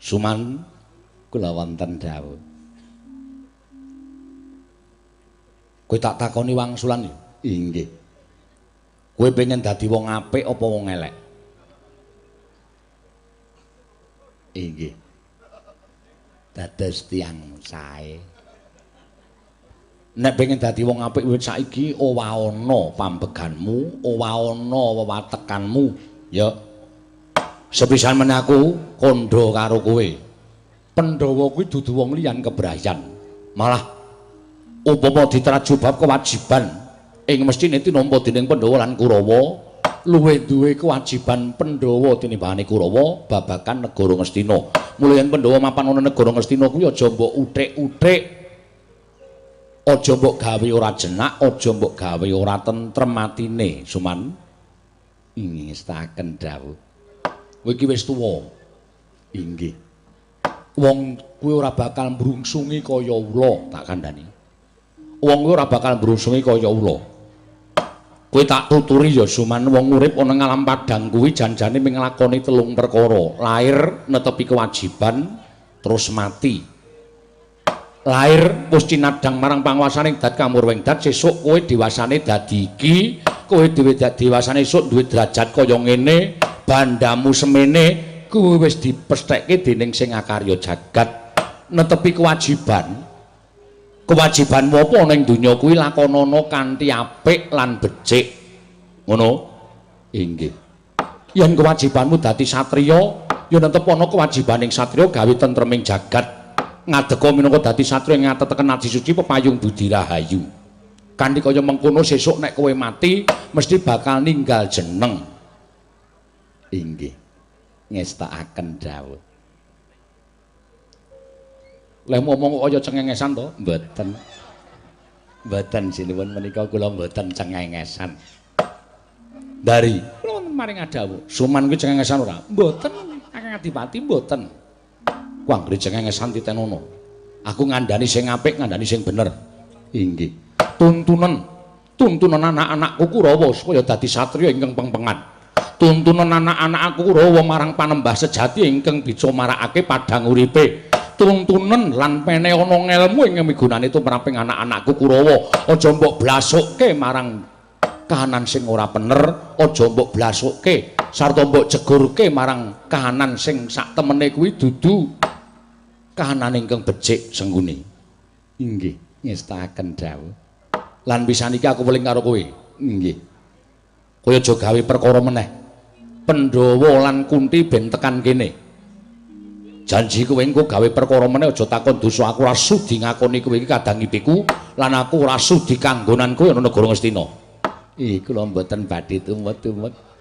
Suman kula wonten dawuh. Kowe tak takoni wangsulan ya? Inggih. Kowe pengen dadi wong apik apa wong elek? Inggih. Dados tiyang sae. Nek pengen dadi wong apik wit saiki owaana pambeganmu, owaana wewatekanmu, ya. Sepisan meneh aku kandha karo kowe. Pandhawa kuwi dudu wong liyan kebrayan. Malah upama diteraju bab kewajiban ing mestine tinampa dening Pandhawa lan Kurawa, luwih duwe kewajiban Pandhawa tinimbangane Kurawa babagan negara Ngastina. Mula yen Pandhawa mapan ana negara Ngastina kuwi aja mbok uthik-uthik. Aja mbok gawe ora jenak, aja mbok gawe ora tentrem atine, Suman. Ngestaken dawuh. Kowe iki wis tuwa. Inggih. Wong kuwi ora bakal mbrungsungi kaya ula, tak kandhani. Wong kuwi ora bakal mbrungsungi kaya ula. Kowe tak tuturi ya Suman, wong urip ana ngalam padang kuwi janjane ming nglakoni 3 perkara. Lair netepi kewajiban terus mati. Lair wis cinadhang marang panguwasaning dat kamurweng dat, sesuk kowe dewasane dadi iki, kowe dhewe dewasane esuk duwe derajat kaya ngene, bandamu semene kuwi wis dipesthekke dening sing akarya jagat. Netepi kewajiban. Kewajibanmu apa ning donya kuwi lakonana kanthi apik lan becik. Ngono? Inggih. Yen kewajibanmu dadi satriya, ya netepana kewajibaning satriya gawe tentreming jagat. Ngadeka minangka dadi satriya ngateteken aji suci pepayung budi rahayu. Kanthi kaya mengkono sesuk nek kowe mati mesti bakal ninggal jeneng. Inggih. Ngestakaken dawuh. Leh ngomong kaya cengengesan to? Mboten. Mboten sinuwun menika kula mboten cengengesan. Dari kula maring adawuh. Suman kuwi cengengesan ora? Mboten. Kakang Adipati mboten. Ku anggere cengengesan titenono. Aku ngandani sing apik, ngandani sing bener. Inggih. Tuntunan anak-anakku Kurawa supaya dadi satriya ingkang pengpengan. Tuntunan anak-anakku Kurawa marang panembah sejati ingkang bisa marakake padhang uripe. Tuntunan lan pene ana ngelmu ing migunani tumraping anak-anakku Kurawa. Aja mbok blasukke marang kahanan sing ora bener, aja mbok blasukke sarta mbok jegurke marang kahanan sing sak temene kuwi dudu kahanan ingkang becik senggune. Inggih, ngestaken dawuh. Lan pisan iki aku weling karo kowe. Inggih. Kowe aja gawe perkara meneh. Pandhawa lan Kunti ben tekan kene. Janji kowe engko gawe perkara meneh aja takon dosa, aku ora sudi ngakoni kowe iki kadang ngipiku lan aku ora sudi kanggonan kowe ana negara Ngastina. Kula mboten badhe tumut-tumut.